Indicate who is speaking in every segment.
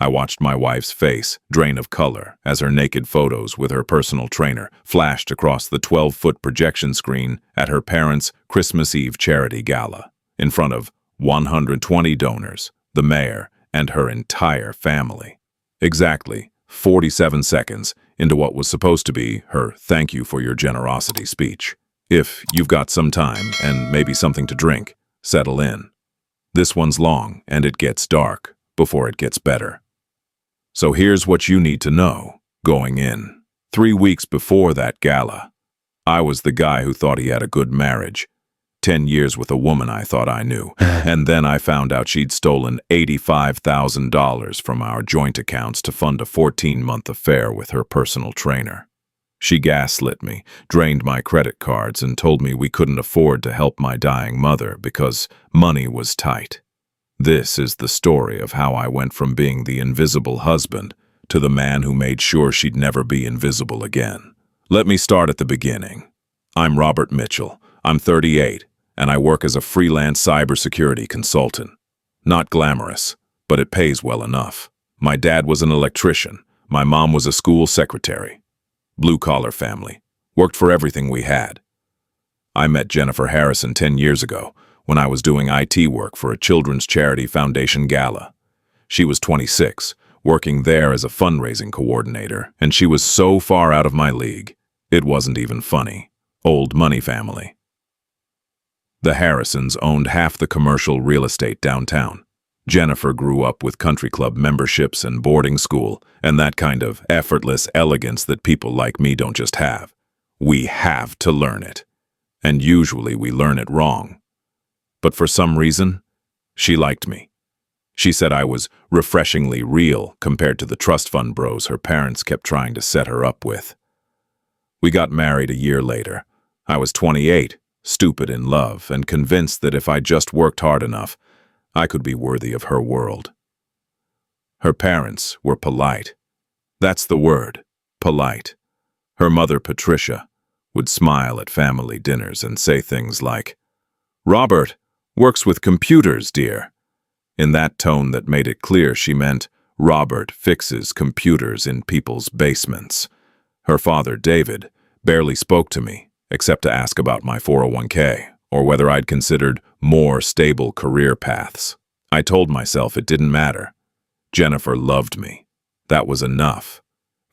Speaker 1: I watched my wife's face drain of color as her naked photos with her personal trainer flashed across the 12-foot projection screen at her parents' Christmas Eve charity gala, in front of 120 donors, the mayor, and her entire family. Exactly 47 seconds into what was supposed to be her "thank you for your generosity" speech. If you've got some time and maybe something to drink, settle in. This one's long and it gets dark before it gets better. So here's what you need to know going in. 3 weeks before that gala, I was the guy who thought he had a good marriage. 10 years with a woman I thought I knew. And then I found out she'd stolen $85,000 from our joint accounts to fund a 14-month affair with her personal trainer. She gaslit me, drained my credit cards, and told me we couldn't afford to help my dying mother because money was tight. This is the story of how I went from being the invisible husband to the man who made sure she'd never be invisible again. Let me start at the beginning. I'm Robert Mitchell. I'm 38, and I work as a freelance cybersecurity consultant. Not glamorous, but it pays well enough. My dad was an electrician. My mom was a school secretary. Blue-collar family. Worked for everything we had. I met Jennifer Harrison 10 years ago when I was doing IT work for a children's charity foundation gala. She was 26, working there as a fundraising coordinator, and she was so far out of my league, it wasn't even funny. Old money family. The Harrisons owned half the commercial real estate downtown. Jennifer grew up with country club memberships and boarding school, and that kind of effortless elegance that people like me don't just have. We have to learn it. And usually we learn it wrong. But for some reason, she liked me. She said I was refreshingly real compared to the trust fund bros her parents kept trying to set her up with. We got married a year later. I was 28, stupid in love, and convinced that if I just worked hard enough, I could be worthy of her world. Her parents were polite. That's the word, polite. Her mother, Patricia, would smile at family dinners and say things like, "Robert works with computers, dear," in that tone that made it clear she meant Robert fixes computers in people's basements. Her father, David, barely spoke to me, except to ask about my 401k, or whether I'd considered more stable career paths. I told myself it didn't matter. Jennifer loved me. That was enough.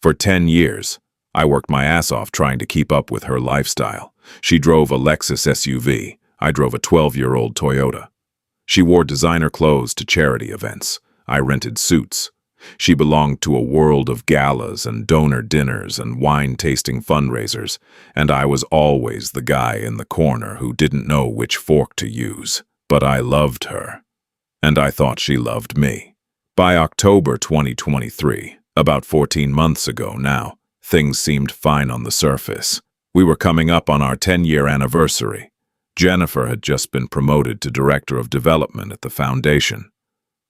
Speaker 1: For 10 years, I worked my ass off trying to keep up with her lifestyle. She drove a Lexus SUV. I drove a 12-year-old Toyota. She wore designer clothes to charity events. I rented suits. She belonged to a world of galas and donor dinners and wine-tasting fundraisers, and I was always the guy in the corner who didn't know which fork to use. But I loved her, and I thought she loved me. By October 2023, about 14 months ago now, things seemed fine on the surface. We were coming up on our 10-year anniversary. Jennifer had just been promoted to Director of Development at the foundation.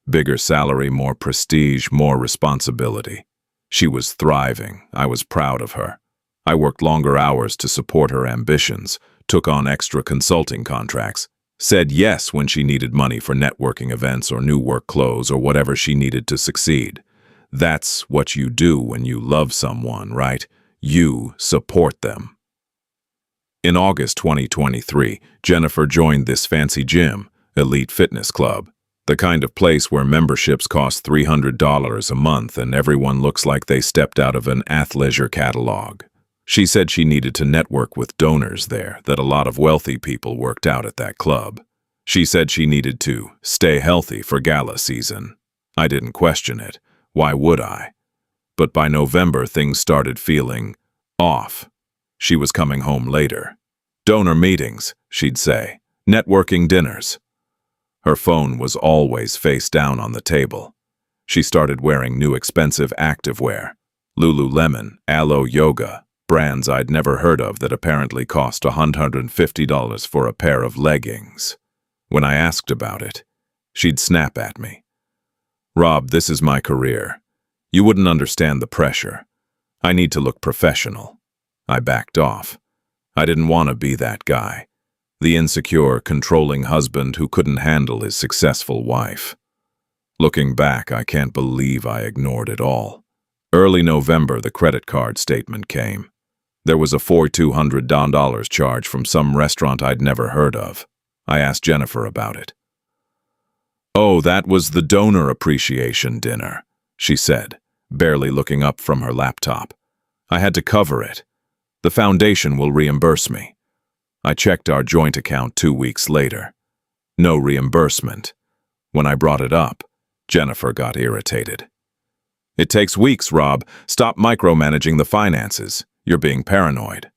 Speaker 1: Bigger salary, more prestige, more responsibility. She was thriving. I was proud of her. I worked longer hours to support her ambitions, took on extra consulting contracts, said yes when she needed money for networking events or new work clothes or whatever she needed to succeed. That's what you do when you love someone, right? You support them. In August 2023, Jennifer joined this fancy gym, Elite Fitness Club. The kind of place where memberships cost $300 a month and everyone looks like they stepped out of an athleisure catalog. She said she needed to network with donors there, that a lot of wealthy people worked out at that club. She said she needed to stay healthy for gala season. I didn't question it. Why would I? But by November, things started feeling off. She was coming home later. Donor meetings, she'd say. Networking dinners. Her phone was always face down on the table. She started wearing new expensive activewear. Lululemon, Alo Yoga, brands I'd never heard of that apparently cost $150 for a pair of leggings. When I asked about it, she'd snap at me. "Rob, this is my career. You wouldn't understand the pressure. I need to look professional." I backed off. I didn't want to be that guy. The insecure, controlling husband who couldn't handle his successful wife. Looking back, I can't believe I ignored it all. Early November, the credit card statement came. There was a $4,200 charge from some restaurant I'd never heard of. I asked Jennifer about it. "Oh, that was the donor appreciation dinner," she said, barely looking up from her laptop. "I had to cover it. The foundation will reimburse me." I checked our joint account 2 weeks later. No reimbursement. When I brought it up, Jennifer got irritated. "It takes weeks, Rob. Stop micromanaging the finances. You're being paranoid."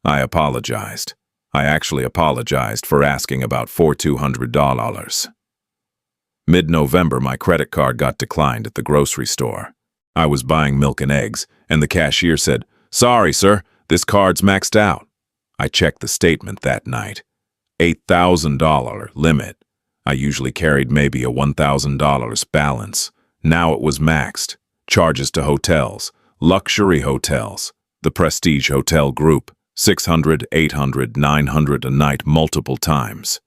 Speaker 1: I apologized. I actually apologized for asking about $4,200. Mid-November, my credit card got declined at the grocery store. I was buying milk and eggs, and the cashier said, "Sorry, sir, this card's maxed out." I checked the statement that night. $8,000 limit. I usually carried maybe a $1,000 balance. Now it was maxed. Charges to hotels, luxury hotels, the Prestige Hotel Group, 600, 800, 900 a night multiple times.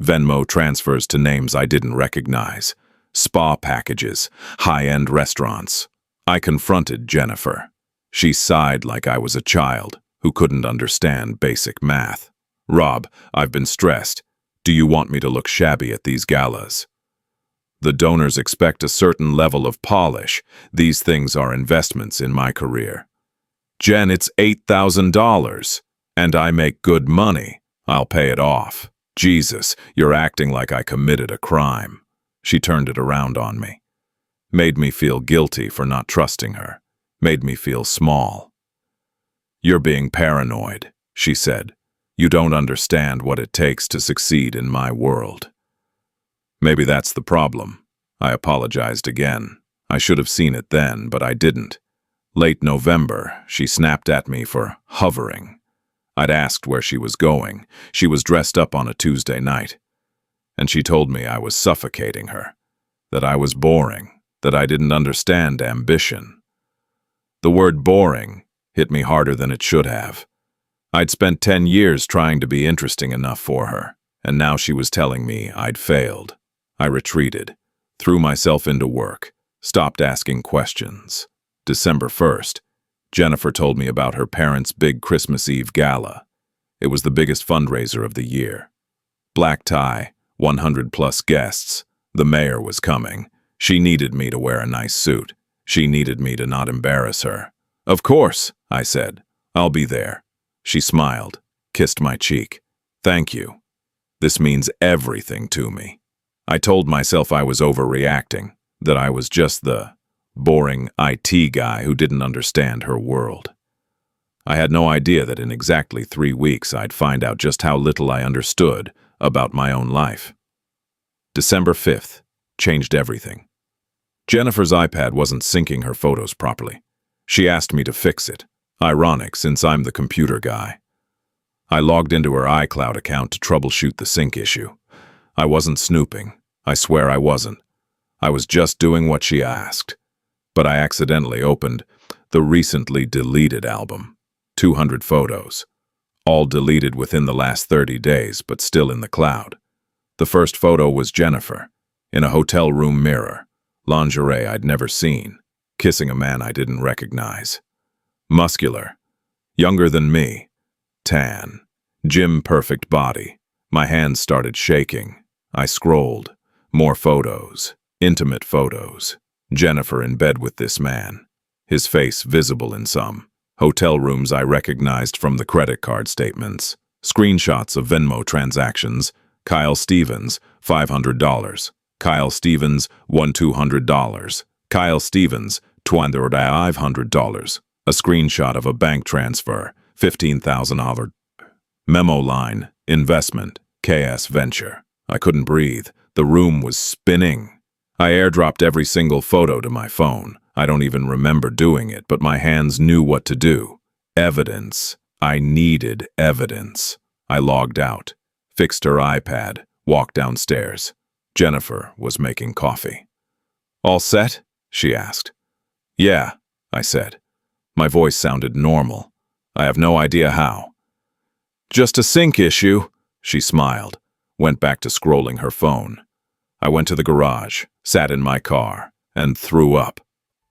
Speaker 1: Venmo transfers to names I didn't recognize. Spa packages, high-end restaurants. I confronted Jennifer. She sighed like I was a child who couldn't understand basic math. "Rob, I've been stressed. Do you want me to look shabby at these galas?" The donors expect a certain level of polish. These things are investments in my career. "Jen, it's $8,000, and I make good money. I'll pay it off." "Jesus, you're acting like I committed a crime." She turned it around on me. Made me feel guilty for not trusting her. Made me feel small. "You're being paranoid," she said. "You don't understand what it takes to succeed in my world." Maybe that's the problem. I apologized again. I should have seen it then, but I didn't. Late November, she snapped at me for hovering. I'd asked where she was going. She was dressed up on a Tuesday night. And she told me I was suffocating her, that I was boring, that I didn't understand ambition. The word boring hit me harder than it should have. I'd spent 10 years trying to be interesting enough for her, and now she was telling me I'd failed. I retreated, threw myself into work, stopped asking questions. December 1st, Jennifer told me about her parents' big Christmas Eve gala. It was the biggest fundraiser of the year. Black tie, 100+ guests. The mayor was coming. She needed me to wear a nice suit. She needed me to not embarrass her. "Of course," I said. "I'll be there." She smiled, kissed my cheek. "Thank you. This means everything to me." I told myself I was overreacting, that I was just the boring IT guy who didn't understand her world. I had no idea that in exactly 3 weeks I'd find out just how little I understood about my own life. December 5th changed everything. Jennifer's iPad wasn't syncing her photos properly. She asked me to fix it. Ironic, since I'm the computer guy. I logged into her iCloud account to troubleshoot the sync issue. I wasn't snooping. I swear I wasn't. I was just doing what she asked. But I accidentally opened the recently deleted album. 200 photos. All deleted within the last 30 days, but still in the cloud. The first photo was Jennifer, in a hotel room mirror, lingerie I'd never seen, kissing a man I didn't recognize. Muscular, younger than me, tan, gym-perfect body. My hands started shaking. I scrolled. More photos, intimate photos. Jennifer in bed with this man, his face visible in some. Hotel rooms I recognized from the credit card statements. Screenshots of Venmo transactions. Kyle Stevens, $500. Kyle Stevens, $1,200. Kyle Stevens, $2,500. A screenshot of a bank transfer, $15,000. Memo line, investment, KS Venture. I couldn't breathe. The room was spinning. I airdropped every single photo to my phone. I don't even remember doing it, but my hands knew what to do. Evidence. I needed evidence. I logged out, fixed her iPad, walked downstairs. Jennifer was making coffee. "All set?" she asked. "Yeah," I said. My voice sounded normal. I have no idea how. "Just a sync issue," she smiled, went back to scrolling her phone. I went to the garage, sat in my car, and threw up.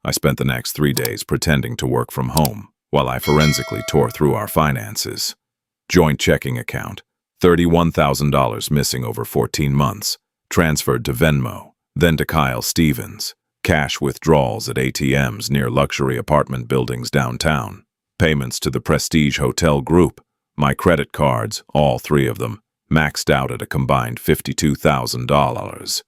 Speaker 1: I spent the next 3 days pretending to work from home while I forensically tore through our finances. Joint checking account, $31,000 missing over 14 months, transferred to Venmo, then to Kyle Stevens. Cash withdrawals at ATMs near luxury apartment buildings downtown. Payments to the Prestige Hotel Group. My credit cards, all 3 of them, maxed out at a combined $52,000.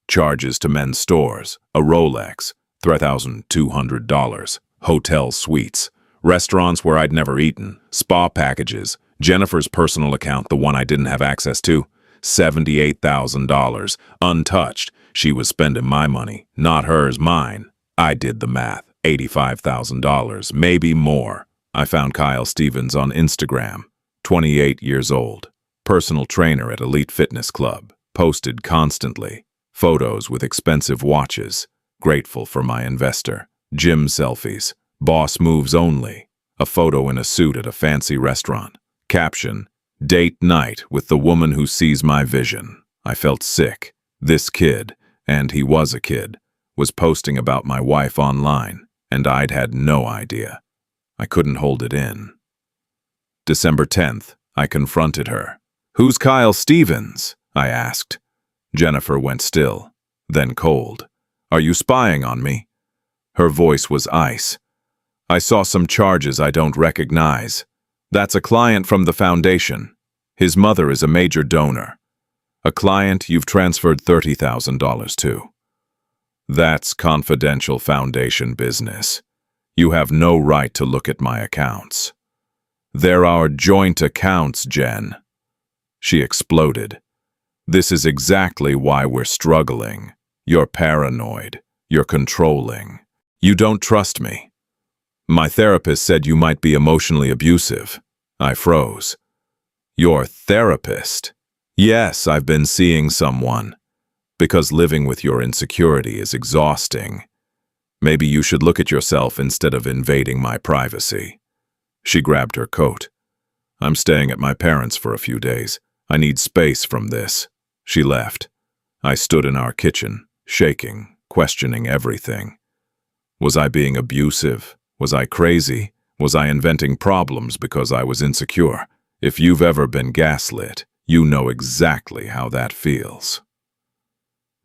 Speaker 1: Charges to men's stores, a Rolex, $3,200. Hotel suites, restaurants where I'd never eaten, spa packages, Jennifer's personal account, the one I didn't have access to, $78,000, untouched. She was spending my money, not hers, mine. I did the math, $85,000, maybe more. I found Kyle Stevens on Instagram, 28 years old, personal trainer at Elite Fitness Club, posted constantly, photos with expensive watches, grateful for my investor, gym selfies, boss moves only, a photo in a suit at a fancy restaurant. Caption, date night with the woman who sees my vision. I felt sick. This kid, and he was a kid, was posting about my wife online, and I'd had no idea. I couldn't hold it in. December 10th, I confronted her. "Who's Kyle Stevens?" I asked. Jennifer went still, then cold. "Are you spying on me?" Her voice was ice. "I saw some charges I don't recognize. That's a client from the foundation. His mother is a major donor. A client you've transferred $30,000 to. That's confidential foundation business. You have no right to look at my accounts." "They're our joint accounts, Jen." She exploded. "This is exactly why we're struggling. You're paranoid. You're controlling. You don't trust me. My therapist said you might be emotionally abusive." I froze. "Your therapist?" "Yes, I've been seeing someone. Because living with your insecurity is exhausting. Maybe you should look at yourself instead of invading my privacy." She grabbed her coat. "I'm staying at my parents' for a few days. I need space from this." She left. I stood in our kitchen, shaking, questioning everything. Was I being abusive? Was I crazy? Was I inventing problems because I was insecure? If you've ever been gaslit, you know exactly how that feels.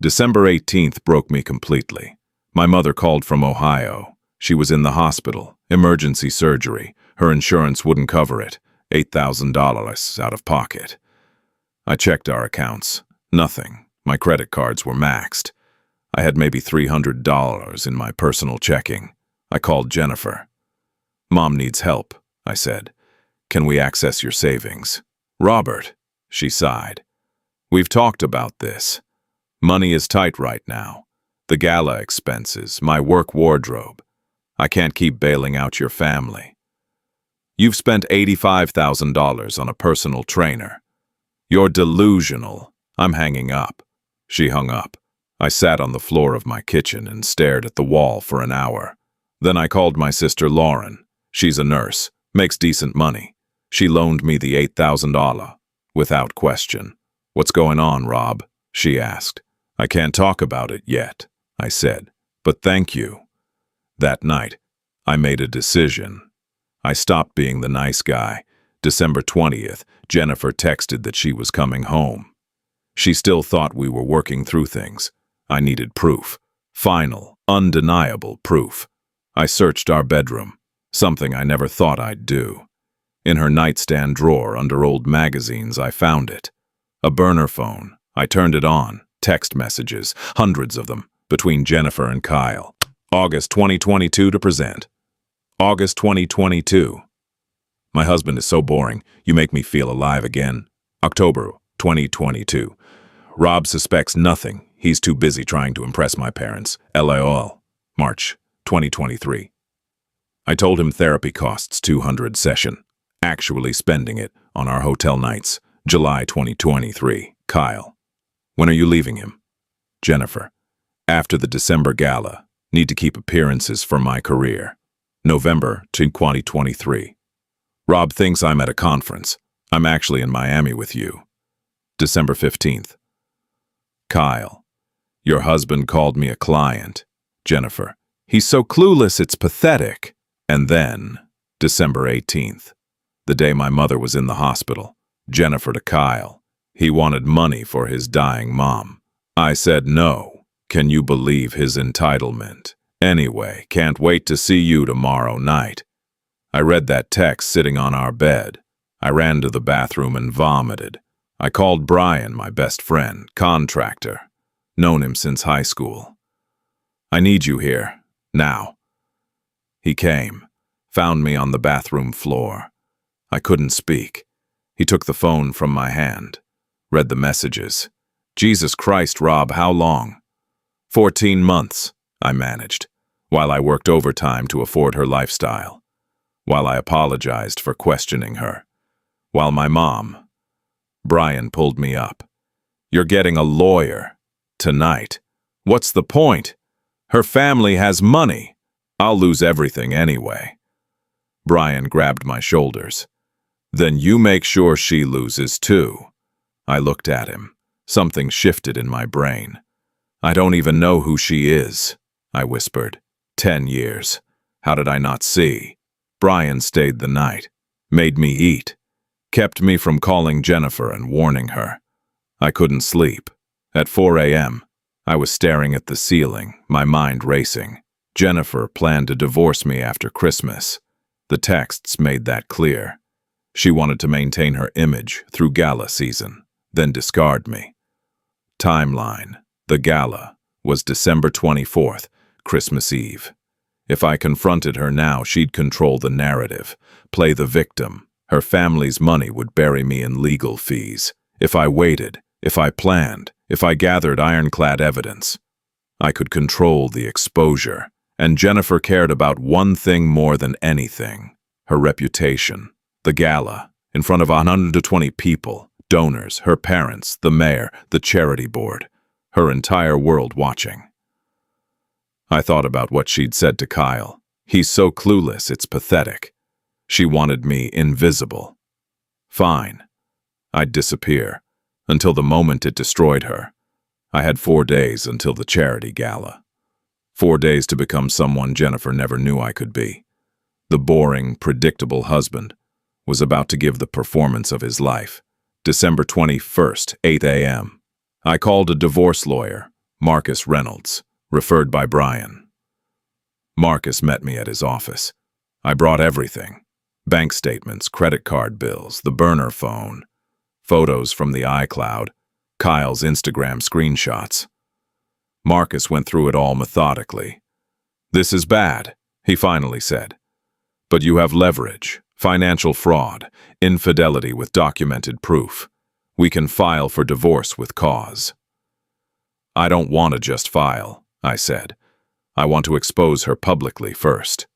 Speaker 1: December 18th broke me completely. My mother called from Ohio. She was in the hospital, emergency surgery. Her insurance wouldn't cover it, $8,000 out of pocket. I checked our accounts. Nothing. My credit cards were maxed. I had maybe $300 in my personal checking. I called Jennifer. "Mom needs help," I said. "Can we access your savings?" "Robert," she sighed. "We've talked about this. Money is tight right now. The gala expenses, my work wardrobe. I can't keep bailing out your family. You've spent $85,000 on a personal trainer. You're delusional. I'm hanging up." She hung up. I sat on the floor of my kitchen and stared at the wall for an hour. Then I called my sister Lauren. She's a nurse, makes decent money. She loaned me the $8,000, without question. "What's going on, Rob?" she asked. "I can't talk about it yet," I said, "but thank you." That night, I made a decision. I stopped being the nice guy. December 20th, Jennifer texted that she was coming home. She still thought we were working through things. I needed proof. Final, undeniable proof. I searched our bedroom, something I never thought I'd do. In her nightstand drawer under old magazines, I found it. A burner phone. I turned it on. Text messages, hundreds of them, between Jennifer and Kyle. August 2022 to present. August 2022. My husband is so boring, you make me feel alive again. October 2022. Rob suspects nothing. He's too busy trying to impress my parents. LOL. March 2023. I told him therapy costs $200 session. Actually spending it on our hotel nights. July 2023. Kyle. When are you leaving him? Jennifer. After the December gala. Need to keep appearances for my career. November 2023. Rob thinks I'm at a conference. I'm actually in Miami with you. December 15th. Kyle. Your husband called me a client. Jennifer. He's so clueless, it's pathetic. And then, December 18th, the day my mother was in the hospital. Jennifer to Kyle. He wanted money for his dying mom. I said no. Can you believe his entitlement? Anyway, can't wait to see you tomorrow night. I read that text sitting on our bed. I ran to the bathroom and vomited. I called Brian, my best friend, contractor. Known him since high school. I need you here, now. He came, found me on the bathroom floor. I couldn't speak. He took the phone from my hand, read the messages. Jesus Christ, Rob, how long? 14 months, I managed, while I worked overtime to afford her lifestyle, while I apologized for questioning her, while my mom. Brian pulled me up. You're getting a lawyer. Tonight. What's the point? Her family has money. I'll lose everything anyway. Brian grabbed my shoulders. Then you make sure she loses too. I looked at him. Something shifted in my brain. I don't even know who she is, I whispered. 10 years. How did I not see? Brian stayed the night, made me eat, kept me from calling Jennifer and warning her. I couldn't sleep. At 4 a.m., I was staring at the ceiling, my mind racing. Jennifer planned to divorce me after Christmas. The texts made that clear. She wanted to maintain her image through gala season, then discard me. Timeline. The gala was December 24th, Christmas Eve. If I confronted her now, she'd control the narrative, play the victim. Her family's money would bury me in legal fees. If I waited, if I planned, if I gathered ironclad evidence, I could control the exposure. And Jennifer cared about one thing more than anything, her reputation. The gala, in front of 120 people, donors, her parents, the mayor, the charity board, her entire world watching. I thought about what she'd said to Kyle. He's so clueless, it's pathetic. She wanted me invisible. Fine. I'd disappear. Until the moment it destroyed her. I had 4 days until the charity gala. 4 days to become someone Jennifer never knew I could be. The boring, predictable husband was about to give the performance of his life. December 21st, 8 a.m. I called a divorce lawyer, Marcus Reynolds, referred by Brian. Marcus met me at his office. I brought everything. Bank statements, credit card bills, the burner phone, photos from the iCloud, Kyle's Instagram screenshots. Marcus went through it all methodically. This is bad, he finally said. But you have leverage, financial fraud, infidelity with documented proof. We can file for divorce with cause. I don't want to just file, I said. I want to expose her publicly first.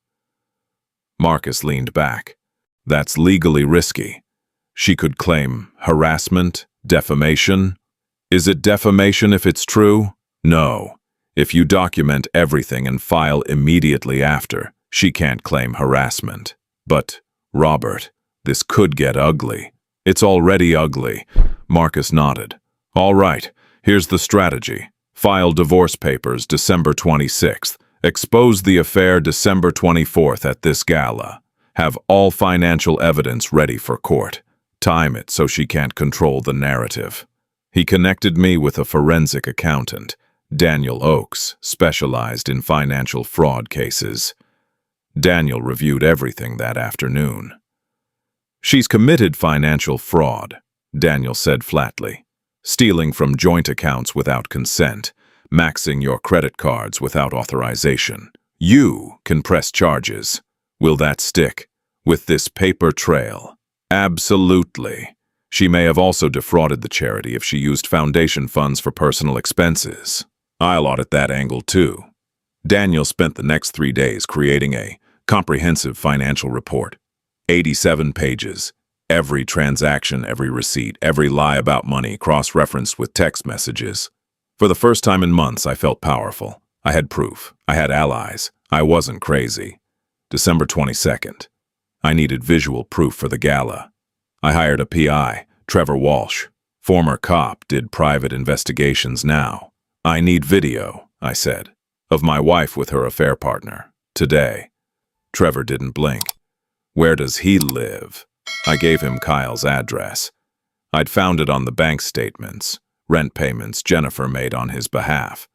Speaker 1: Marcus leaned back. That's legally risky. She could claim harassment, defamation. Is it defamation if it's true? No. If you document everything and file immediately after, she can't claim harassment. But, Robert, this could get ugly. It's already ugly. Marcus nodded. All right, here's the strategy. File divorce papers December 26th. Expose the affair December 24th at this gala. Have all financial evidence ready for court. Time it so she can't control the narrative. He connected me with a forensic accountant, Daniel Oakes, specialized in financial fraud cases. Daniel reviewed everything that afternoon. She's committed financial fraud, Daniel said flatly. Stealing from joint accounts without consent, maxing your credit cards without authorization. You can press charges. Will that stick? With this paper trail? Absolutely. She may have also defrauded the charity if she used foundation funds for personal expenses. I'll audit that angle too. Daniel spent the next 3 days creating a comprehensive financial report. 87 pages. Every transaction, every receipt, every lie about money cross-referenced with text messages. For the first time in months, I felt powerful. I had proof. I had allies. I wasn't crazy. December 22nd. I needed visual proof for the gala. I hired a PI, Trevor Walsh. Former cop, did private investigations now. I need video, I said, of my wife with her affair partner. Today. Trevor didn't blink. Where does he live? I gave him Kyle's address. I'd found it on the bank statements, rent payments Jennifer made on his behalf.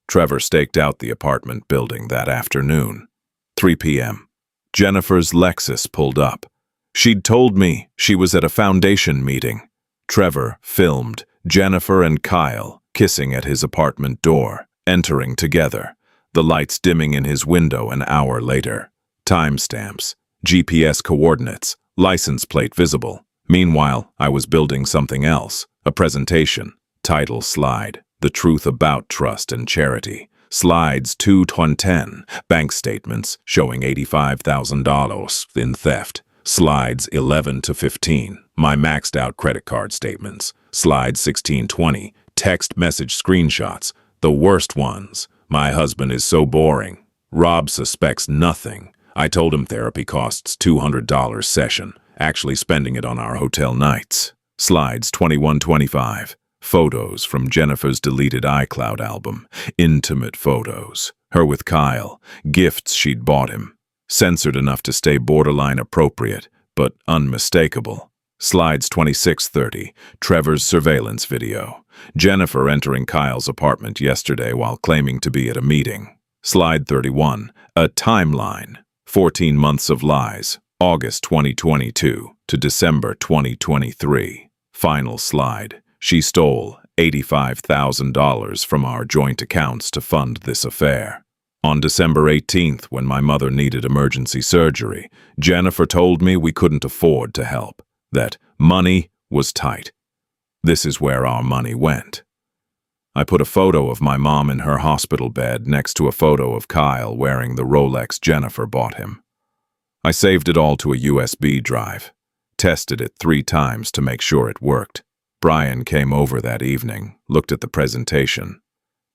Speaker 1: Trevor staked out the apartment building that afternoon. 3 p.m. Jennifer's Lexus pulled up. She'd told me she was at a foundation meeting. Trevor filmed Jennifer and Kyle kissing at his apartment door, entering together, the lights dimming in his window an hour later. Timestamps, GPS coordinates, license plate visible. Meanwhile, I was building something else, a presentation. Title slide, The Truth About Trust and Charity. Slides 2 to 10, bank statements showing $85,000 in theft. Slides 11 to 15, my maxed out credit card statements. Slides 16-20, text message screenshots, the worst ones. My husband is so boring. Rob suspects nothing. I told him therapy costs $200 session, actually spending it on our hotel nights. Slides 21-25, photos from Jennifer's deleted iCloud album, intimate photos, her with Kyle, gifts she'd bought him, censored enough to stay borderline appropriate, but unmistakable. Slides 26-30, Trevor's surveillance video, Jennifer entering Kyle's apartment yesterday while claiming to be at a meeting. Slide 31, a timeline, 14 months of lies, August 2022 to December 2023. Final slide, she stole $85,000 from our joint accounts to fund this affair. On December 18th, when my mother needed emergency surgery, Jennifer told me we couldn't afford to help, that money was tight. This is where our money went. I put a photo of my mom in her hospital bed next to a photo of Kyle wearing the Rolex Jennifer bought him. I saved it all to a USB drive, tested it 3 times to make sure it worked. Brian came over that evening, looked at the presentation.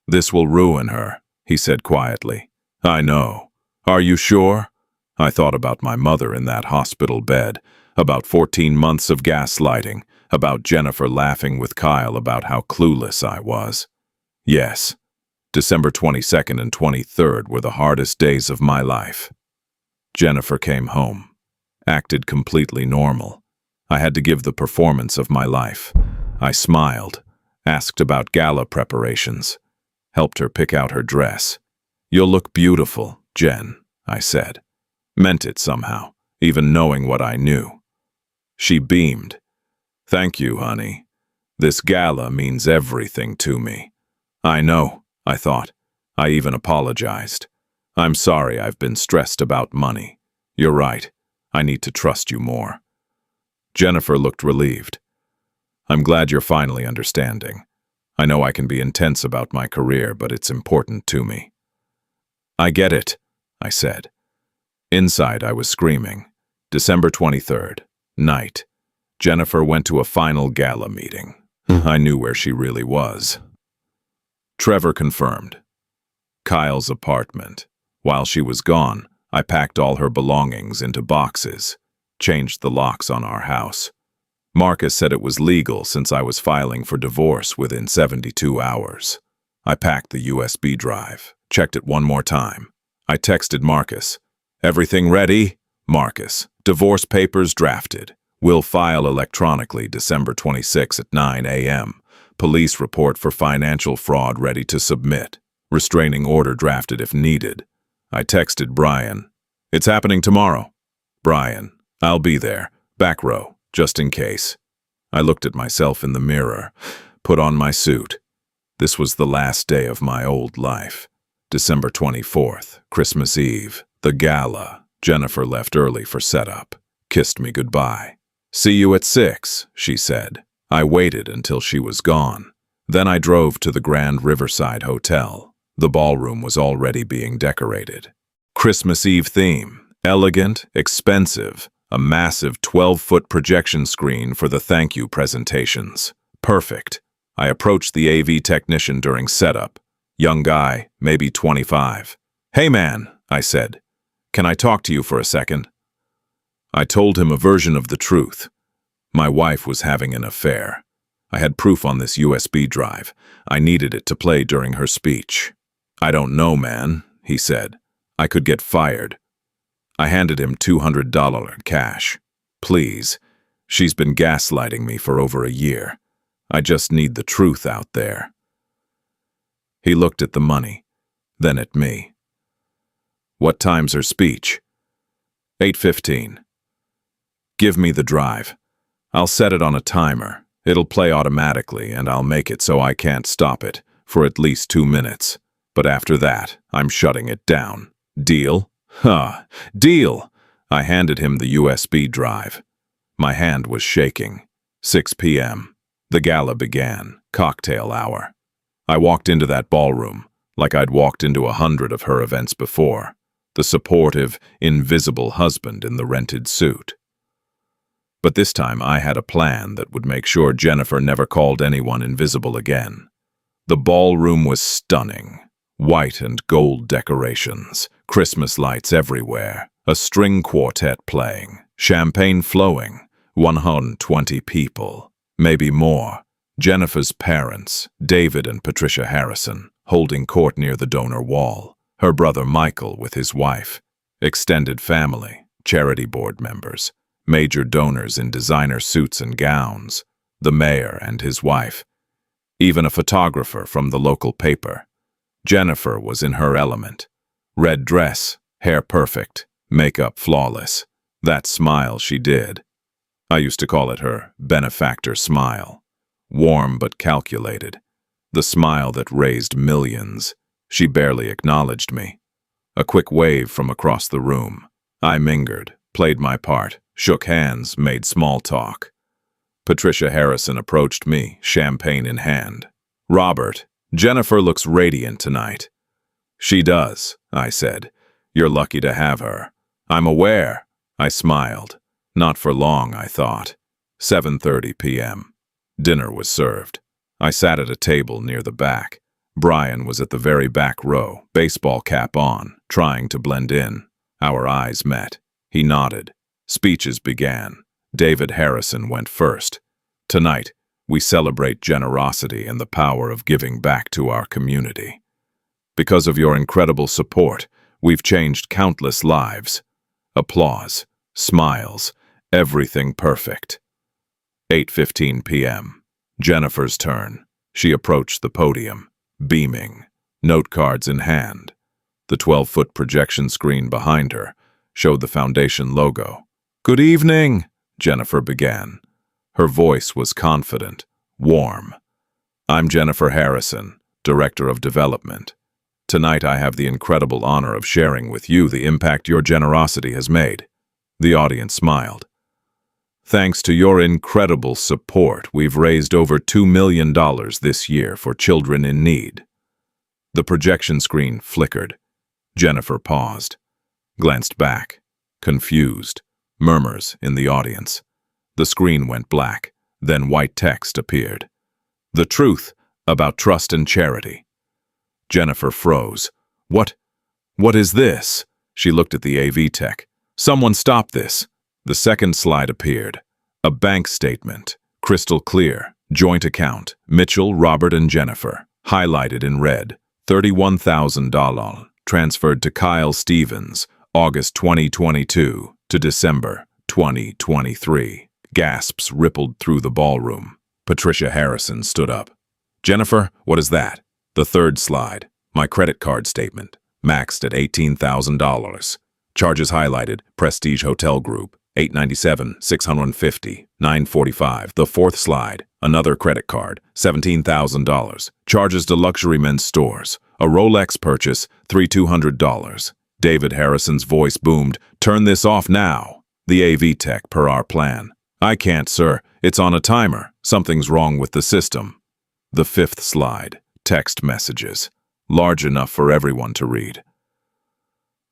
Speaker 1: "This will ruin her," he said quietly. "I know. Are you sure?" I thought about my mother in that hospital bed, about 14 months of gaslighting, about Jennifer laughing with Kyle about how clueless I was. Yes, December 22nd and 23rd were the hardest days of my life. Jennifer came home, acted completely normal. I had to give the performance of my life. I smiled, asked about gala preparations, helped her pick out her dress. "You'll look beautiful, Jen," I said. Meant it somehow, even knowing what I knew. She beamed. "Thank you, honey. This gala means everything to me." "I know," I thought. I even apologized. "I'm sorry I've been stressed about money. You're right. I need to trust you more." Jennifer looked relieved. "I'm glad you're finally understanding. I know I can be intense about my career, but it's important to me." "I get it," I said. Inside, I was screaming. December 23rd, night. Jennifer went to a final gala meeting. I knew where she really was. Trevor confirmed. Kyle's apartment. While she was gone, I packed all her belongings into boxes, changed the locks on our house. Marcus said it was legal since I was filing for divorce within 72 hours. I packed the USB drive, checked it one more time. I texted Marcus. "Everything ready?" Marcus. "Divorce papers drafted. Will file electronically December 26 at 9 a.m. Police report for financial fraud ready to submit. Restraining order drafted if needed." I texted Brian. "It's happening tomorrow." Brian. "I'll be there. Back row, just in case." I looked at myself in the mirror, put on my suit. This was the last day of my old life. December 24th, Christmas Eve, the gala. Jennifer left early for setup, kissed me goodbye. "See you at 6, she said. I waited until she was gone. Then I drove to the Grand Riverside Hotel. The ballroom was already being decorated. Christmas Eve theme, elegant, expensive, a massive 12-foot projection screen for the thank you presentations. Perfect. I approached the AV technician during setup. Young guy, maybe 25. "Hey man," I said. "Can I talk to you for a second?" I told him a version of the truth. My wife was having an affair. I had proof on this USB drive. I needed it to play during her speech. "I don't know, man," he said. "I could get fired." I handed him $200 cash. "Please. She's been gaslighting me for over a year. I just need the truth out there." He looked at the money, then at me. "What time's her speech?" 8:15. "Give me the drive. I'll set it on a timer. It'll play automatically, and I'll make it so I can't stop it for at least 2 minutes. But after that, I'm shutting it down. Deal?" Deal! I handed him the USB drive. My hand was shaking. 6 p.m. The gala began, cocktail hour. I walked into that ballroom like I'd walked into 100 of her events before. The supportive, invisible husband in the rented suit. But this time I had a plan that would make sure Jennifer never called anyone invisible again. The ballroom was stunning. White and gold decorations, Christmas lights everywhere, a string quartet playing, champagne flowing, 120 people, maybe more. Jennifer's parents, David and Patricia Harrison, holding court near the donor wall. Her brother Michael with his wife. Extended family, charity board members, major donors in designer suits and gowns, the mayor and his wife, even a photographer from the local paper. Jennifer was in her element. Red dress, hair perfect, makeup flawless. That smile she did. I used to call it her benefactor smile. Warm but calculated. The smile that raised millions. She barely acknowledged me. A quick wave from across the room. I mingered, played my part, shook hands, made small talk. Patricia Harrison approached me, champagne in hand. "Robert, Jennifer looks radiant tonight." "She does," I said. "You're lucky to have her." "I'm aware." I smiled. Not for long, I thought. 7:30 p.m. Dinner was served. I sat at a table near the back. Brian was at the very back row, baseball cap on, trying to blend in. Our eyes met. He nodded. Speeches began. David Harrison went first. "Tonight, we celebrate generosity and the power of giving back to our community. Because of your incredible support, we've changed countless lives." Applause, smiles, everything perfect. 8:15 p.m. Jennifer's turn. She approached the podium, beaming, note cards in hand. The 12-foot projection screen behind her showed the foundation logo. "Good evening," Jennifer began. Her voice was confident, warm. "I'm Jennifer Harrison, Director of Development. Tonight I have the incredible honor of sharing with you the impact your generosity has made." The audience smiled. "Thanks to your incredible support, we've raised over $2 million this year for children in need." The projection screen flickered. Jennifer paused, glanced back, confused, murmurs in the audience. The screen went black, then white text appeared. "The truth about trust and charity." Jennifer froze. What is this?" She looked at the AV tech. "Someone stop this." The second slide appeared. A bank statement, crystal clear, joint account, Mitchell, Robert, and Jennifer, highlighted in red. $31,000, transferred to Kyle Stevens, August 2022 to December 2023. Gasps rippled through the ballroom. Patricia Harrison stood up. "Jennifer, what is that?" The third slide. My credit card statement, maxed at $18,000. Charges highlighted, Prestige Hotel Group, $897, $650, $945. The fourth slide. Another credit card, $17,000. Charges to luxury men's stores. A Rolex purchase, $3,200. David Harrison's voice boomed, "Turn this off now." The AV tech, per our plan. "I can't, sir. It's on a timer. Something's wrong with the system." The fifth slide. Text messages. Large enough for everyone to read.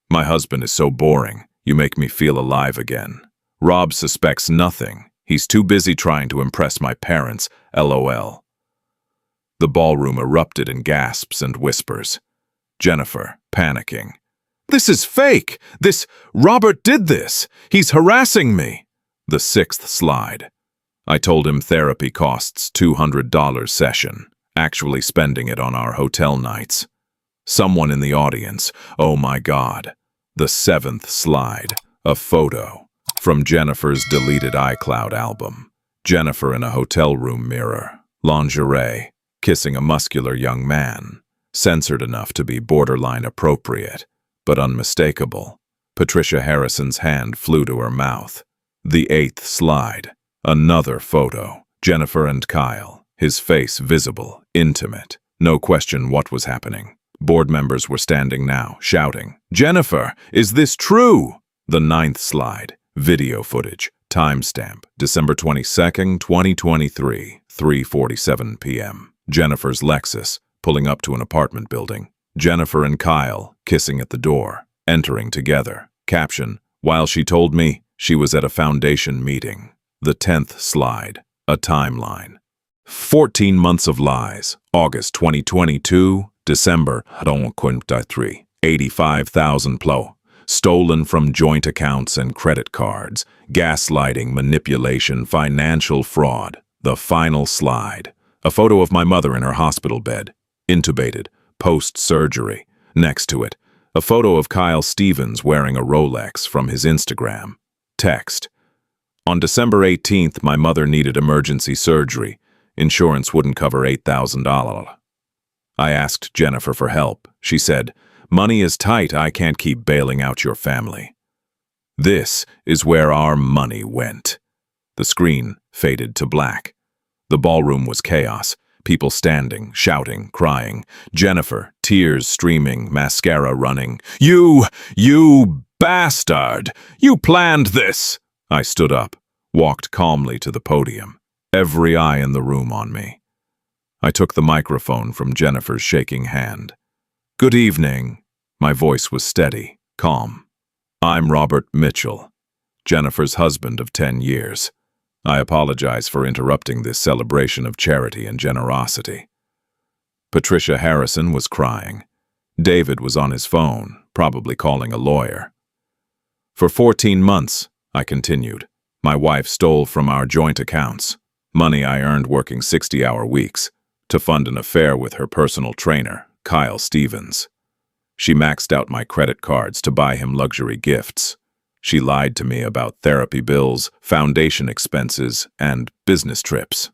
Speaker 1: "My husband is so boring. You make me feel alive again. Rob suspects nothing. He's too busy trying to impress my parents. LOL." The ballroom erupted in gasps and whispers. Jennifer, panicking. "This is fake! Robert did this! He's harassing me!" The sixth slide. I told him therapy costs $200 session, actually spending it on our hotel nights. Someone in the audience, oh my God, the seventh slide, a photo from Jennifer's deleted iCloud album. Jennifer in a hotel room mirror, lingerie, kissing a muscular young man, censored enough to be borderline appropriate, but unmistakable. Patricia Harrison's hand flew to her mouth. The eighth slide, another photo, Jennifer and Kyle, his face visible, intimate. No question what was happening. Board members were standing now, shouting, "Jennifer, is this true?" The ninth slide, video footage, timestamp, December 22nd, 2023, 3:47 p.m. Jennifer's Lexus, pulling up to an apartment building. Jennifer and Kyle, kissing at the door, entering together. Caption, while she told me she was at a foundation meeting. The 10th slide, a timeline. 14 months of lies, August 2022, December 2023, 85,000 plo. Stolen from joint accounts and credit cards, gaslighting, manipulation, financial fraud. The final slide. A photo of my mother in her hospital bed, intubated, post-surgery. Next to it, a photo of Kyle Stevens wearing a Rolex from his Instagram. Text. On December 18th, my mother needed emergency surgery. Insurance wouldn't cover $8,000. I asked Jennifer for help. She said, "Money is tight, I can't keep bailing out your family." This is where our money went. The screen faded to black. The ballroom was chaos. People standing, shouting, crying. Jennifer, tears streaming, mascara running. You bastard! You planned this! I stood up, walked calmly to the podium, every eye in the room on me. I took the microphone from Jennifer's shaking hand. "Good evening." My voice was steady, calm. "I'm Robert Mitchell, Jennifer's husband of 10 years. I apologize for interrupting this celebration of charity and generosity." Patricia Harrison was crying. David was on his phone, probably calling a lawyer. "For 14 months, I continued, my wife stole from our joint accounts, money I earned working 60-hour weeks, to fund an affair with her personal trainer, Kyle Stevens. She maxed out my credit cards to buy him luxury gifts. She lied to me about therapy bills, foundation expenses, and business trips."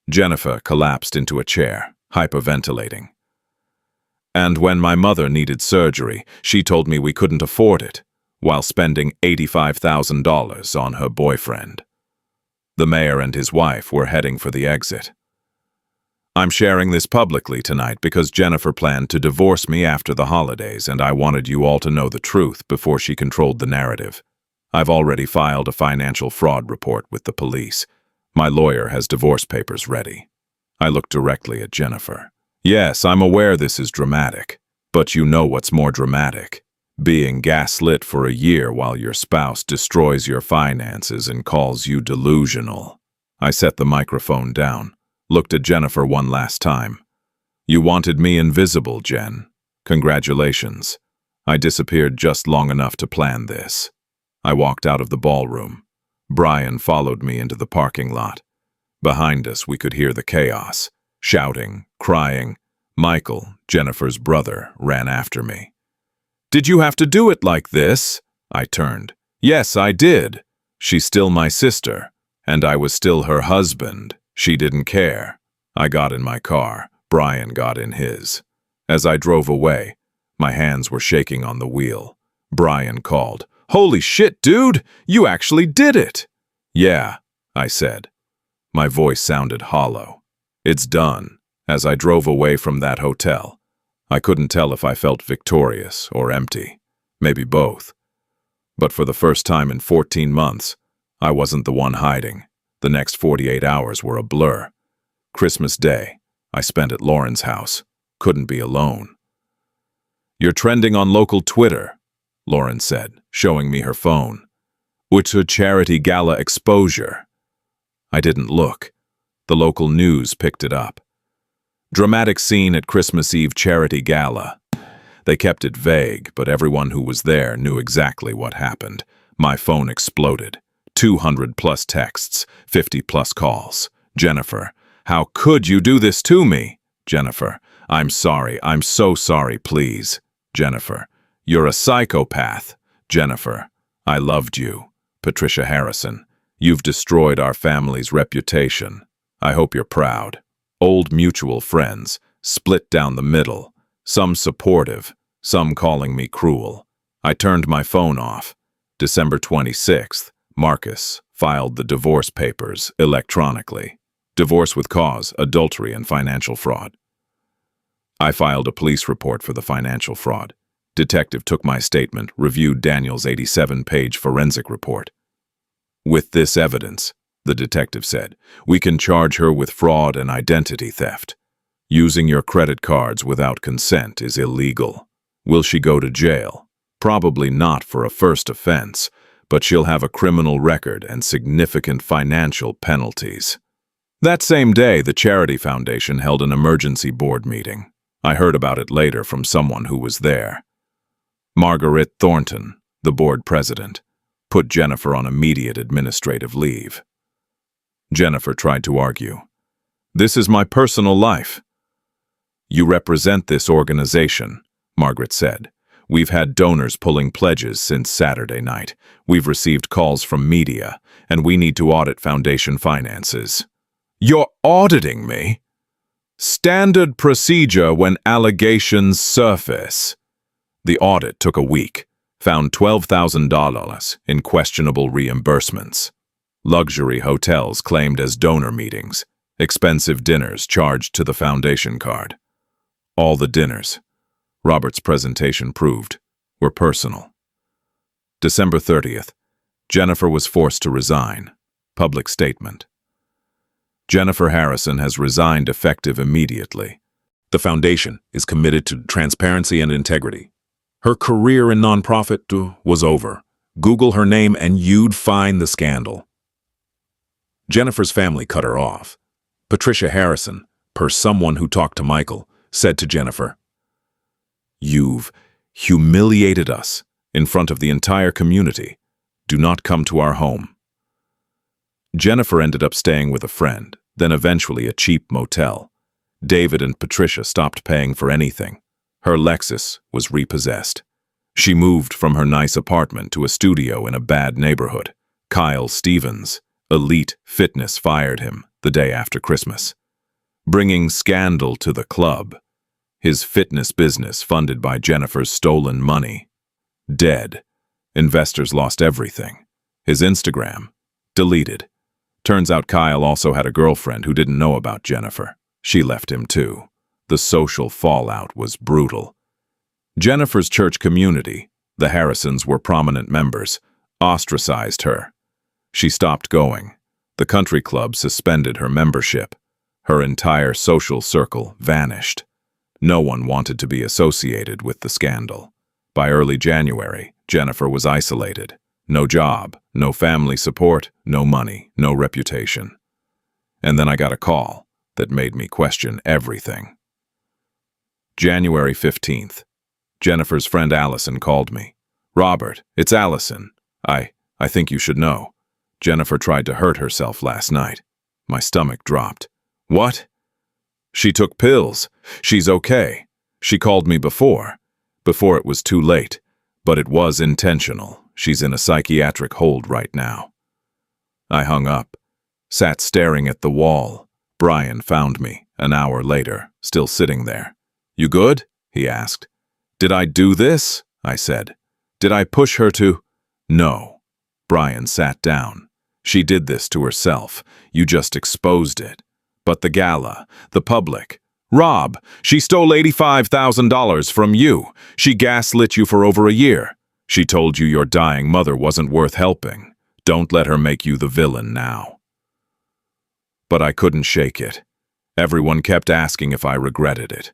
Speaker 1: Jennifer collapsed into a chair, hyperventilating. "And when my mother needed surgery, she told me we couldn't afford it, while spending $85,000 on her boyfriend. The mayor and his wife were heading for the exit. I'm sharing this publicly tonight because Jennifer planned to divorce me after the holidays, and I wanted you all to know the truth before she controlled the narrative. I've already filed a financial fraud report with the police. My lawyer has divorce papers ready." I looked directly at Jennifer. "Yes, I'm aware this is dramatic, but you know what's more dramatic? Being gaslit for a year while your spouse destroys your finances and calls you delusional." I set the microphone down. Looked at Jennifer one last time. "You wanted me invisible, Jen. Congratulations. I disappeared just long enough to plan this." I walked out of the ballroom. Brian followed me into the parking lot. Behind us, we could hear the chaos. Shouting, crying. Michael, Jennifer's brother, ran after me. "Did you have to do it like this?" I turned. "Yes, I did. She's still my sister, and I was still her husband. She didn't care." I got in my car. Brian got in his. As I drove away, my hands were shaking on the wheel. Brian called, "Holy shit, dude! You actually did it!" "Yeah," I said. My voice sounded hollow. "It's done." As I drove away from that hotel, I couldn't tell if I felt victorious or empty. Maybe both. But for the first time in 14 months, I wasn't the one hiding. The next 48 hours were a blur. Christmas Day, I spent at Lauren's house. Couldn't be alone. "You're trending on local Twitter," Lauren said, showing me her phone. "It's a charity gala exposure." I didn't look. The local news picked it up. "Dramatic scene at Christmas Eve charity gala." They kept it vague, but everyone who was there knew exactly what happened. My phone exploded. 200 plus texts, 50 plus calls. Jennifer, how could you do this to me? Jennifer, I'm sorry, I'm so sorry, please. Jennifer, you're a psychopath. Jennifer, I loved you. Patricia Harrison, you've destroyed our family's reputation. I hope you're proud. Old mutual friends, split down the middle. Some supportive, some calling me cruel. I turned my phone off. December 26th, Marcus filed the divorce papers electronically. Divorce with cause, adultery, and financial fraud. I filed a police report for the financial fraud. Detective took my statement, reviewed Daniel's 87-page forensic report. With this evidence, the detective said, we can charge her with fraud and identity theft. Using your credit cards without consent is illegal. Will she go to jail? Probably not for a first offense, but she'll have a criminal record and significant financial penalties. That same day, the Charity Foundation held an emergency board meeting. I heard about it later from someone who was there. Margaret Thornton, the board president, put Jennifer on immediate administrative leave. Jennifer tried to argue. This is my personal life. You represent this organization, Margaret said. We've had donors pulling pledges since Saturday night. We've received calls from media, and we need to audit foundation finances. You're auditing me? Standard procedure when allegations surface. The audit took a week, found $12,000 in questionable reimbursements. Luxury hotels claimed as donor meetings, expensive dinners charged to the foundation card. All the dinners, Robert's presentation proved, were personal. December 30th, Jennifer was forced to resign. Public statement. Jennifer Harrison has resigned effective immediately. The foundation is committed to transparency and integrity. Her career in nonprofit was over. Google her name and you'd find the scandal. Jennifer's family cut her off. Patricia Harrison, per someone who talked to Michael, said to Jennifer, "You've humiliated us in front of the entire community. Do not come to our home." Jennifer ended up staying with a friend, then eventually a cheap motel. David and Patricia stopped paying for anything. Her Lexus was repossessed. She moved from her nice apartment to a studio in a bad neighborhood. Kyle Stevens, Elite Fitness, fired him the day after Christmas, bringing scandal to the club. His fitness business, funded by Jennifer's stolen money, dead. Investors lost everything. His Instagram, deleted. Turns out Kyle also had a girlfriend who didn't know about Jennifer. She left him too. The social fallout was brutal. Jennifer's church community, the Harrisons were prominent members, ostracized her. She stopped going. The country club suspended her membership. Her entire social circle vanished. No one wanted to be associated with the scandal. By early January, Jennifer was isolated. No job, no family support, no money, no reputation. And then I got a call that made me question everything. January 15th. Jennifer's friend Allison called me. "Robert, it's Allison. I think you should know. Jennifer tried to hurt herself last night." My stomach dropped. "What?" "She took pills. She's okay. She called me before it was too late, but it was intentional. She's in a psychiatric hold right now." I hung up, sat staring at the wall. Brian found me an hour later, still sitting there. "You good?" he asked. "Did I do this?" I said. "Did I push her to—" "No." Brian sat down. "She did this to herself. You just exposed it. But the gala, the public. Rob, she stole $85,000 from you. She gaslit you for over a year. She told you your dying mother wasn't worth helping. Don't let her make you the villain now." But I couldn't shake it. Everyone kept asking if I regretted it.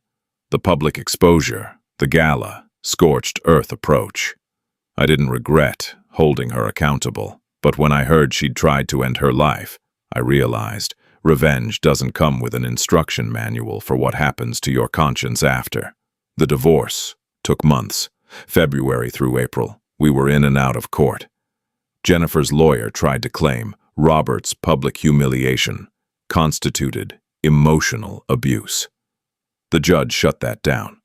Speaker 1: The public exposure, the gala, scorched earth approach. I didn't regret holding her accountable, but when I heard she'd tried to end her life, I realized revenge doesn't come with an instruction manual for what happens to your conscience after. The divorce took months. February through April, we were in and out of court. Jennifer's lawyer tried to claim Robert's public humiliation constituted emotional abuse. The judge shut that down.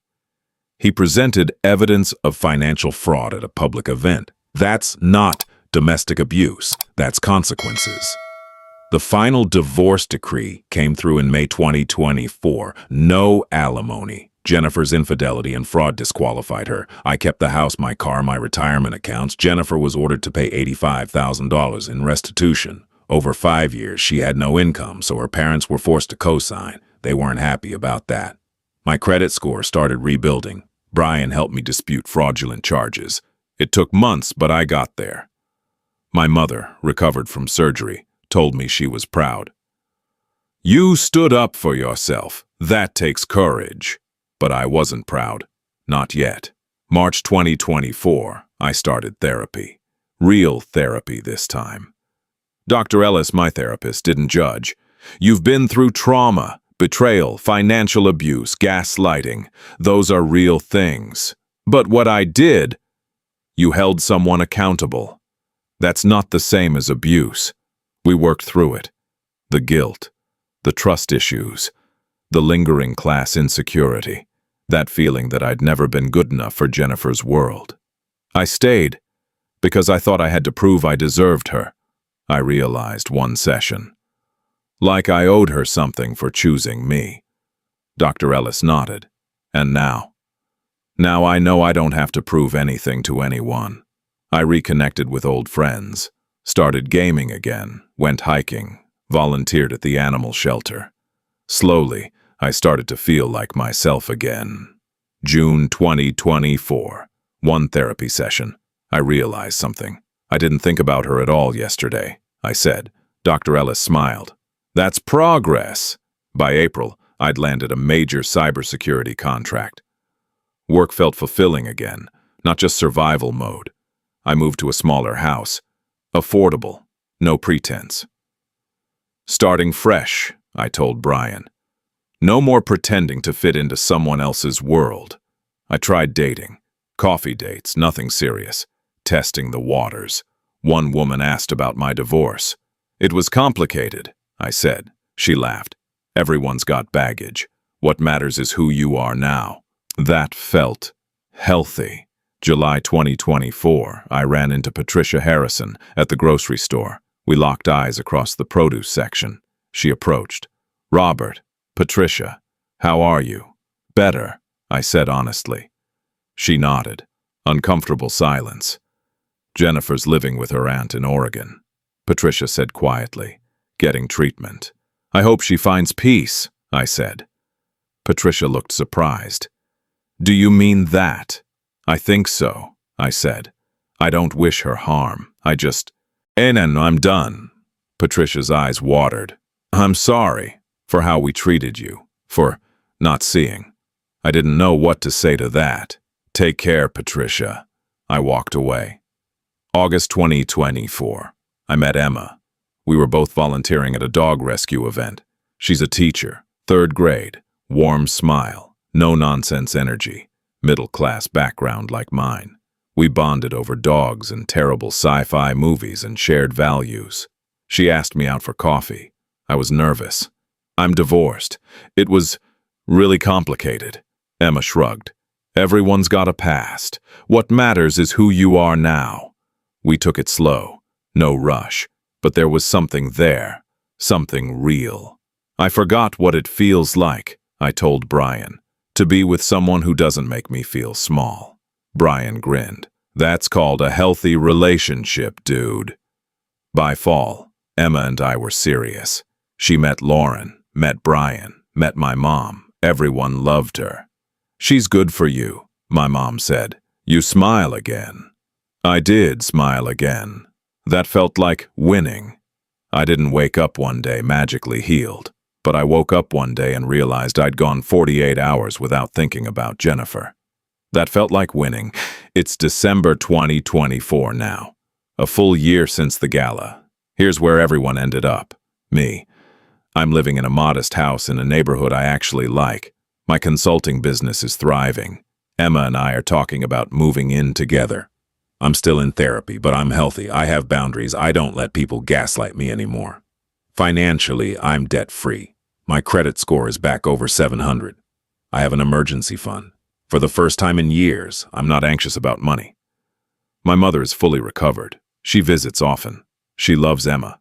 Speaker 1: He presented evidence of financial fraud at a public event. That's not domestic abuse. That's consequences. The final divorce decree came through in May 2024. No alimony. Jennifer's infidelity and fraud disqualified her. I kept the house, my car, my retirement accounts. Jennifer was ordered to pay $85,000 in restitution. Over 5 years, she had no income, so her parents were forced to co-sign. They weren't happy about that. My credit score started rebuilding. Brian helped me dispute fraudulent charges. It took months, but I got there. My mother, recovered from surgery, told me she was proud. You stood up for yourself. That takes courage. But I wasn't proud. Not yet. March 2024, I started therapy. Real therapy this time. Dr. Ellis, my therapist, didn't judge. You've been through trauma, betrayal, financial abuse, gaslighting. Those are real things. But what I did, you held someone accountable. That's not the same as abuse. We worked through it. The guilt, the trust issues, the lingering class insecurity, that feeling that I'd never been good enough for Jennifer's world. I stayed because I thought I had to prove I deserved her. I realized one session. Like I owed her something for choosing me. Dr. Ellis nodded. And now? Now I know I don't have to prove anything to anyone. I reconnected with old friends, started gaming again, went hiking, volunteered at the animal shelter. Slowly, I started to feel like myself again. June 2024. One therapy session. I realized something. I didn't think about her at all yesterday, I said. Dr. Ellis smiled. That's progress. By April, I'd landed a major cybersecurity contract. Work felt fulfilling again, not just survival mode. I moved to a smaller house. Affordable, no pretense. Starting fresh, I told Brian. No more pretending to fit into someone else's world. I tried dating. Coffee dates, nothing serious. Testing the waters. One woman asked about my divorce. It was complicated, I said. She laughed. Everyone's got baggage. What matters is who you are now. That felt healthy. July 2024, I ran into Patricia Harrison at the grocery store. We locked eyes across the produce section. She approached. Robert, Patricia, how are you? Better, I said honestly. She nodded. Uncomfortable silence. Jennifer's living with her aunt in Oregon. Patricia said quietly, getting treatment. I hope she finds peace, I said. Patricia looked surprised. Do you mean that? I think so, I said. I don't wish her harm. I just... And I'm done. Patricia's eyes watered. I'm sorry for how we treated you, for not seeing. I didn't know what to say to that. Take care, Patricia. I walked away. August 2024. I met Emma. We were both volunteering at a dog rescue event. She's a teacher, 3rd grade, warm smile, no-nonsense energy, middle-class background like mine. We bonded over dogs and terrible sci-fi movies and shared values. She asked me out for coffee. I was nervous. I'm divorced. It was really complicated. Emma shrugged. Everyone's got a past. What matters is who you are now. We took it slow. No rush. But there was something there. Something real. I forgot what it feels like, I told Brian, to be with someone who doesn't make me feel small. Brian grinned. That's called a healthy relationship, dude. By fall, Emma and I were serious. She met Lauren, met Brian, met my mom. Everyone loved her. She's good for you, my mom said. You smile again. I did smile again. That felt like winning. I didn't wake up one day magically healed, but I woke up one day and realized I'd gone 48 hours without thinking about Jennifer. That felt like winning. It's December 2024 now. A full year since the gala. Here's where everyone ended up. Me. I'm living in a modest house in a neighborhood I actually like. My consulting business is thriving. Emma and I are talking about moving in together. I'm still in therapy, but I'm healthy. I have boundaries. I don't let people gaslight me anymore. Financially, I'm debt-free. My credit score is back over 700. I have an emergency fund. For the first time in years, I'm not anxious about money. My mother is fully recovered. She visits often. She loves Emma.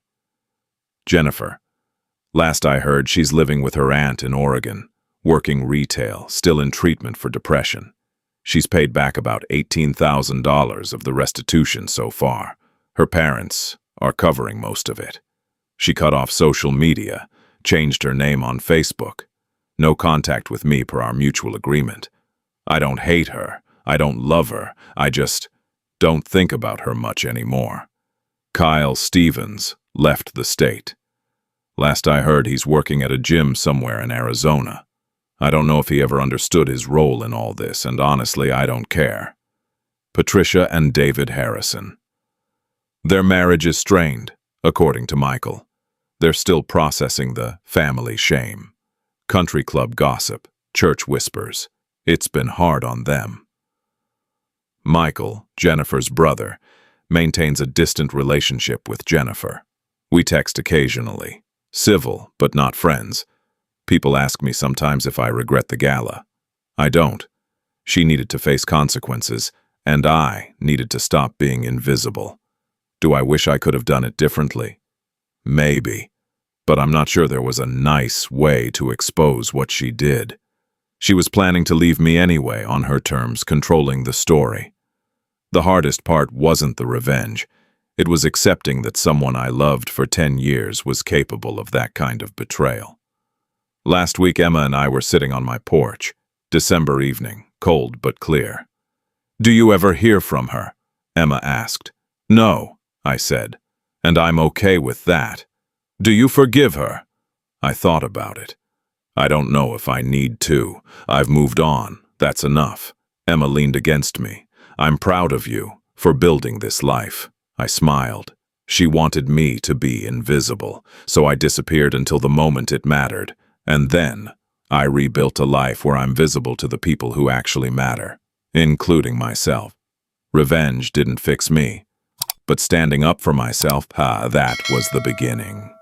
Speaker 1: Jennifer. Last I heard, she's living with her aunt in Oregon, working retail, still in treatment for depression. She's paid back about $18,000 of the restitution so far. Her parents are covering most of it. She cut off social media, changed her name on Facebook. No contact with me per our mutual agreement. I don't hate her. I don't love her. I just don't think about her much anymore. Kyle Stevens left the state. Last I heard, he's working at a gym somewhere in Arizona. I don't know if he ever understood his role in all this, and honestly, I don't care. Patricia and David Harrison. Their marriage is strained, according to Michael. They're still processing the family shame. Country club gossip, church whispers. It's been hard on them. Michael, Jennifer's brother, maintains a distant relationship with Jennifer. We text occasionally. Civil, but not friends. People ask me sometimes if I regret the gala. I don't. She needed to face consequences, and I needed to stop being invisible. Do I wish I could have done it differently? Maybe. But I'm not sure there was a nice way to expose what she did. She was planning to leave me anyway, on her terms, controlling the story. The hardest part wasn't the revenge. It was accepting that someone I loved for 10 years was capable of that kind of betrayal. Last week, Emma and I were sitting on my porch. December evening, cold but clear. "Do you ever hear from her?" Emma asked. "No," I said, "and I'm okay with that. Do you forgive her?" I thought about it. I don't know if I need to. I've moved on. That's enough. Emma leaned against me. "I'm proud of you for building this life." I smiled. She wanted me to be invisible, so I disappeared until the moment it mattered. And then, I rebuilt a life where I'm visible to the people who actually matter, including myself. Revenge didn't fix me, but standing up for myself, that was the beginning.